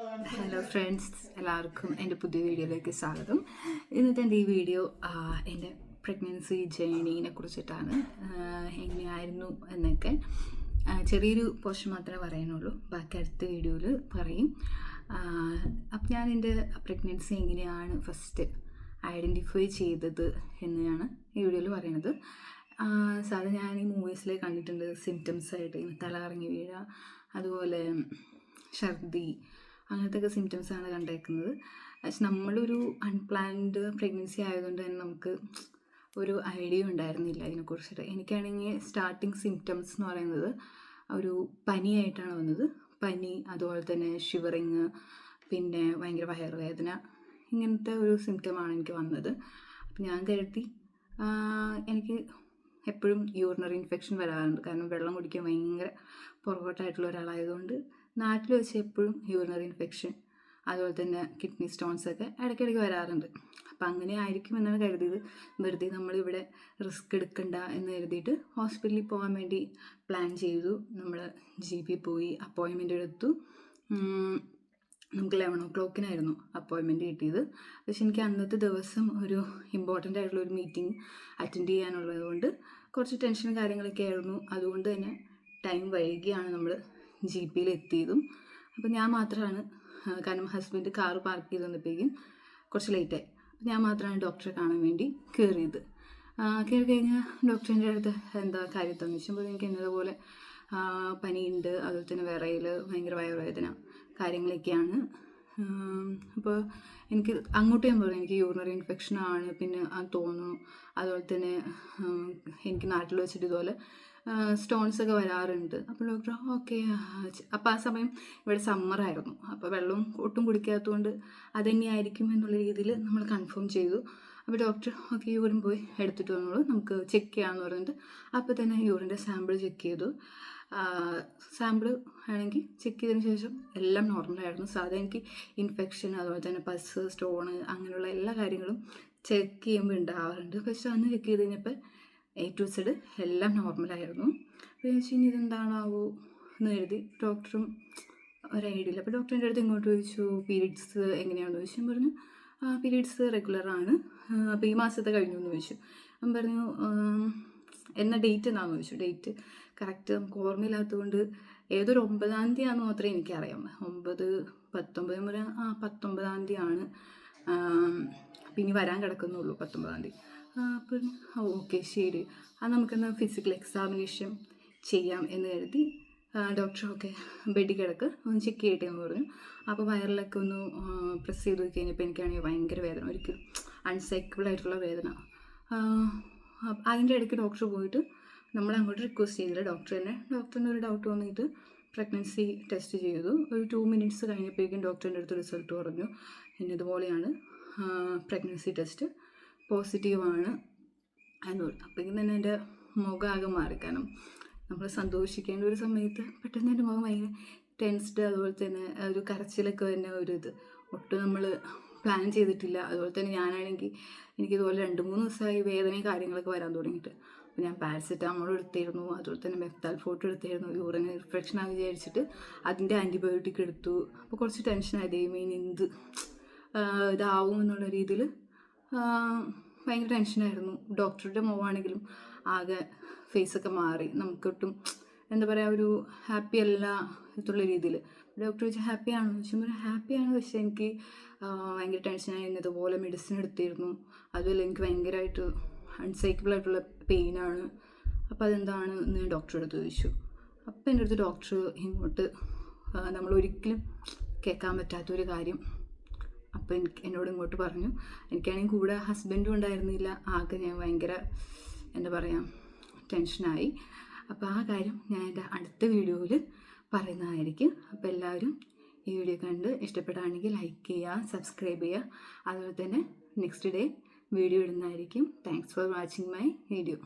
Hello friends, എല്ലാവർക്കും എൻ്റെ പുതിയ വീഡിയോയിലേക്ക് സ്വാഗതം. ഇന്നത്തെ എൻ്റെ ഈ വീഡിയോ എൻ്റെ പ്രഗ്നൻസി ജേണീനെ കുറിച്ചിട്ടാണ്. എങ്ങനെയായിരുന്നു എന്നൊക്കെ ചെറിയൊരു പോർഷൻ മാത്രമേ പറയാനുള്ളൂ, ബാക്കി അടുത്ത വീഡിയോയിൽ പറയും. അപ്പം ഞാൻ എൻ്റെ പ്രഗ്നൻസി എങ്ങനെയാണ് ഫസ്റ്റ് ഐഡൻറ്റിഫൈ ചെയ്തത് എന്നാണ് ഈ വീഡിയോയിൽ പറയുന്നത്. സാധാരണ ഞാൻ ഈ മൂവീസിൽ കണ്ടിട്ടുണ്ട്, സിംറ്റംസ് ആയിട്ട് ഇങ്ങനെ തല കറങ്ങി വീഴുക, അതുപോലെ ഛർദി, അങ്ങനത്തെ സിംറ്റംസാണ് കണ്ടേക്കുന്നത്. പക്ഷെ നമ്മളൊരു അൺപ്ലാൻഡ് പ്രഗ്നൻസി ആയതുകൊണ്ട് തന്നെ നമുക്ക് ഒരു ഐഡിയ ഉണ്ടായിരുന്നില്ല അതിനെക്കുറിച്ചിട്ട്. എനിക്കാണെങ്കിൽ സ്റ്റാർട്ടിങ് സിംറ്റംസ് എന്ന് പറയുന്നത് ഒരു പനിയായിട്ടാണ് വന്നത്. പനി, അതുപോലെ തന്നെ ഷിവറിങ്, പിന്നെ ഭയങ്കര വയറുവേദന, ഇങ്ങനത്തെ ഒരു സിംറ്റമാണ് എനിക്ക് വന്നത്. അപ്പം ഞാൻ കരുതി എനിക്ക് എപ്പോഴും യൂറിനറി ഇൻഫെക്ഷൻ വരാറുണ്ട്, കാരണം വെള്ളം കുടിക്കാൻ ഭയങ്കര പുറകോട്ടായിട്ടുള്ള ഒരാളായതുകൊണ്ട് നാട്ടിൽ വെച്ച് എപ്പോഴും യൂറിനറി ഇൻഫെക്ഷൻ, അതുപോലെ തന്നെ കിഡ്നി സ്റ്റോൺസ് ഒക്കെ ഇടയ്ക്കിടയ്ക്ക് വരാറുണ്ട്. അപ്പം അങ്ങനെ ആയിരിക്കും എന്നാണ് കരുതിയത്. വെറുതെ നമ്മളിവിടെ റിസ്ക് എടുക്കണ്ട എന്ന് കരുതിയിട്ട് ഹോസ്പിറ്റലിൽ പോകാൻ വേണ്ടി പ്ലാൻ ചെയ്തു. നമ്മൾ GB പോയി അപ്പോയിൻമെൻ്റ് എടുത്തു. നമുക്ക് 11 o'clock അപ്പോയിൻമെൻറ്റ് കിട്ടിയത്. പക്ഷെ എനിക്ക് അന്നത്തെ ദിവസം ഒരു ഇമ്പോർട്ടൻ്റ് ആയിട്ടുള്ള ഒരു മീറ്റിംഗ് അറ്റൻഡ് ചെയ്യാനുള്ളത് കൊണ്ട് കുറച്ച് ടെൻഷനും കാര്യങ്ങളൊക്കെ ആയിരുന്നു. അതുകൊണ്ട് തന്നെ ടൈം വൈകിയാണ് നമ്മൾ GPയിൽ എത്തിയതും. അപ്പോൾ ഞാൻ മാത്രമാണ്, കാരണം ഹസ്ബൻഡ് കാറ് പാർക്ക് ചെയ്ത് വന്നപ്പോഴേക്കും കുറച്ച് ലേറ്റായി. ഞാൻ മാത്രമാണ് ഡോക്ടറെ കാണാൻ വേണ്ടി കയറിയത്. കയറി കഴിഞ്ഞാൽ ഡോക്ടറിൻ്റെ അടുത്ത് എന്താ കാര്യത്തെന്ന് വെച്ചപ്പോൾ എനിക്ക് എന്നതുപോലെ പനിയുണ്ട്, അതുപോലെ തന്നെ വിറയൽ, ഭയങ്കര വയറുവേദന, കാര്യങ്ങളൊക്കെയാണ്. അപ്പോൾ എനിക്ക് അങ്ങോട്ട് ഞാൻ പറഞ്ഞു എനിക്ക് യൂറിനറി ഇൻഫെക്ഷനാണ്, പിന്നെ അത് തോന്നുന്നു. അതുപോലെ തന്നെ എനിക്ക് നാട്ടിൽ വെച്ചിട്ട് ഇതുപോലെ സ്റ്റോൺസൊക്കെ വരാറുണ്ട്. അപ്പോൾ ഡോക്ടർ ഓക്കെ. അപ്പോൾ ആ സമയം ഇവിടെ സമ്മറായിരുന്നു, അപ്പോൾ വെള്ളം ഒട്ടും കുടിക്കാത്തതുകൊണ്ട് അതുതന്നെയായിരിക്കും എന്നുള്ള രീതിയിൽ നമ്മൾ കൺഫേം ചെയ്തു. അപ്പോൾ ഡോക്ടർ ഓക്കെ, യൂറിൻ പോയി എടുത്തിട്ട് വന്നോളൂ, നമുക്ക് ചെക്ക് ചെയ്യാമെന്ന് പറഞ്ഞിട്ട് അപ്പോൾ തന്നെ യൂറിൻ്റെ സാമ്പിൾ ചെക്ക് ചെയ്തു. സാമ്പിൾ ആണെങ്കിൽ ചെക്ക് ചെയ്തതിന് ശേഷം എല്ലാം നോർമലായിരുന്നു. സാധാരണ എനിക്ക് ഇൻഫെക്ഷൻ, അതുപോലെ തന്നെ പസ്, സ്റ്റോണ്, അങ്ങനെയുള്ള എല്ലാ കാര്യങ്ങളും ചെക്ക് ചെയ്യുമ്പോൾ ഉണ്ടാവാറുണ്ട്. പക്ഷെ അന്ന് ചെക്ക് ചെയ്ത് കഴിഞ്ഞപ്പോൾ A to Z എല്ലാം നോർമലായിരുന്നു. അപ്പോൾ ചോദിച്ചു ഇനി ഇതെന്താണാവോ എന്ന് കരുതി. ഡോക്ടറും ഒരു ഐഡിയ ഇല്ല. അപ്പോൾ ഡോക്ടറിൻ്റെ അടുത്ത് ഇങ്ങോട്ട് ചോദിച്ചു പീരീഡ്സ് എങ്ങനെയാണെന്ന് ചോദിച്ചു. ഞാൻ പറഞ്ഞു പീരീഡ്സ് റെഗുലറാണ്, അപ്പോൾ ഈ മാസത്തെ കഴിഞ്ഞു എന്ന് ചോദിച്ചു. ഞാൻ പറഞ്ഞു എന്ന ഡേറ്റ് എന്താണെന്ന് ചോദിച്ചു. ഡേറ്റ് കറക്റ്റ് നമുക്ക് ഓർമ്മയില്ലാത്തതുകൊണ്ട് ഏതൊരു 9-ാം തീയതിയാണെന്ന് മാത്രമേ എനിക്കറിയാം. 9, 19 19-ാം തീയതിയാണ്. പിന്നെ വരാൻ കിടക്കുന്നുള്ളൂ 19-ാം തീയതി. അപ്പം ഓക്കെ ശരി, അത് നമുക്കെന്ന് ഫിസിക്കൽ എക്സാമിനേഷൻ ചെയ്യാം എന്ന് കരുതി. ഡോക്ടർ ഓക്കെ ബെഡിൽ കിടക്ക്, ഒന്ന് ചെക്ക് ചെയ്യട്ടെ എന്ന് പറഞ്ഞു. അപ്പോൾ വയറിലൊക്കെ ഒന്ന് പ്രസ് ചെയ്ത് നോക്കി കഴിഞ്ഞപ്പോൾ എനിക്കാണെങ്കിൽ ഭയങ്കര വേദന, ഒരിക്കലും അൺസൈക്കിളായിട്ടുള്ള വേദന. അതിൻ്റെ ഇടയ്ക്ക് ഡോക്ടർ പോയിട്ട് നമ്മളങ്ങോട്ട് റിക്വസ്റ്റ് ചെയ്തില്ല, ഡോക്ടറിന് ഒരു ഡൗട്ട് തോന്നിയിട്ട് പ്രഗ്നൻസി ടെസ്റ്റ് ചെയ്തു. ഒരു 2 minutes കഴിഞ്ഞപ്പോഴേക്കും ഡോക്ടറിൻ്റെ അടുത്ത് റിസൾട്ട് പറഞ്ഞു ഇന്നതുപോലെയാണ്, പ്രഗ്നൻസി ടെസ്റ്റ് പോസിറ്റീവാണ് എന്ന് പറഞ്ഞു. അപ്പോഴേക്കും തന്നെ എൻ്റെ മുഖം ആകെ മാറി. കാരണം നമ്മൾ സന്തോഷിക്കേണ്ട ഒരു സമയത്ത് പെട്ടെന്ന് എൻ്റെ മുഖം ഭയങ്കര ടെൻസ്ഡ്, അതുപോലെ തന്നെ ഒരു കരച്ചിലൊക്കെ തന്നെ ഒരു ഇത് ഒട്ടും നമ്മൾ പ്ലാൻ ചെയ്തിട്ടില്ല. അതുപോലെ തന്നെ ഞാനാണെങ്കിൽ എനിക്കിതുപോലെ 2-3 ദിവസമായി വേദനയും കാര്യങ്ങളൊക്കെ വരാൻ തുടങ്ങിയിട്ട്. അപ്പോൾ ഞാൻ പാരസെറ്റാമോൾ എടുത്തിരുന്നു, അതുപോലെ തന്നെ മെഫ്താൽ ഫോട്ടോ എടുത്തിരുന്നു. യൂറിൻ ഇൻഫെക്ഷനാണെന്ന് വിചാരിച്ചിട്ട് അതിൻ്റെ ആൻറ്റിബയോട്ടിക് എടുത്തു. അപ്പോൾ കുറച്ച് ടെൻഷനായി, ദൈവമേ എന്ത് ഇതാവും എന്നുള്ള രീതിയിൽ ഭയങ്കര ടെൻഷനായിരുന്നു. ഡോക്ടറുടെ മുഖമാണെങ്കിലും ആകെ ഫേസൊക്കെ മാറി, നമുക്കൊട്ടും എന്താ പറയുക ഒരു ഹാപ്പി അല്ല എന്നുള്ള രീതിയിൽ. ഡോക്ടർ ചോദിച്ചാൽ ഹാപ്പിയാണോ ചോദിച്ചാൽ ഹാപ്പിയാണ്, പക്ഷേ എനിക്ക് ഭയങ്കര ടെൻഷനായിരുന്നു. ഇതുപോലെ മെഡിസിൻ എടുത്തിരുന്നു, അതുപോലെ എനിക്ക് ഭയങ്കരമായിട്ട് അൺസൈക്കിളായിട്ടുള്ള പെയിനാണ്. അപ്പോൾ അതെന്താണ് എന്ന് ഡോക്ടറുടെ അടുത്ത് ചോദിച്ചു. അപ്പോൾ എൻ്റെ അടുത്ത് ഡോക്ടർ ഇങ്ങോട്ട് നമ്മളൊരിക്കലും കേൾക്കാൻ പറ്റാത്തൊരു കാര്യം അപ്പോൾ എന്നോട് ഇങ്ങോട്ട് പറഞ്ഞു. എനിക്കാണെങ്കിൽ കൂടെ ഹസ്ബൻഡും ഉണ്ടായിരുന്നില്ല. ആകെ ഞാൻ ഭയങ്കര എന്താ പറയുക ടെൻഷനായി. അപ്പോൾ ആ കാര്യം ഞാൻ എൻ്റെ അടുത്ത വീഡിയോയിൽ പറയുന്നതായിരിക്കും. അപ്പോൾ എല്ലാവരും ഈ വീഡിയോ കണ്ട് ഇഷ്ടപ്പെടുകയാണെങ്കിൽ ലൈക്ക് ചെയ്യുക, സബ്സ്ക്രൈബ് ചെയ്യുക. അതുപോലെ തന്നെ നെക്സ്റ്റ് ഡേ വീഡിയോ ഇടുന്നതായിരിക്കും. Thanks for watching my video.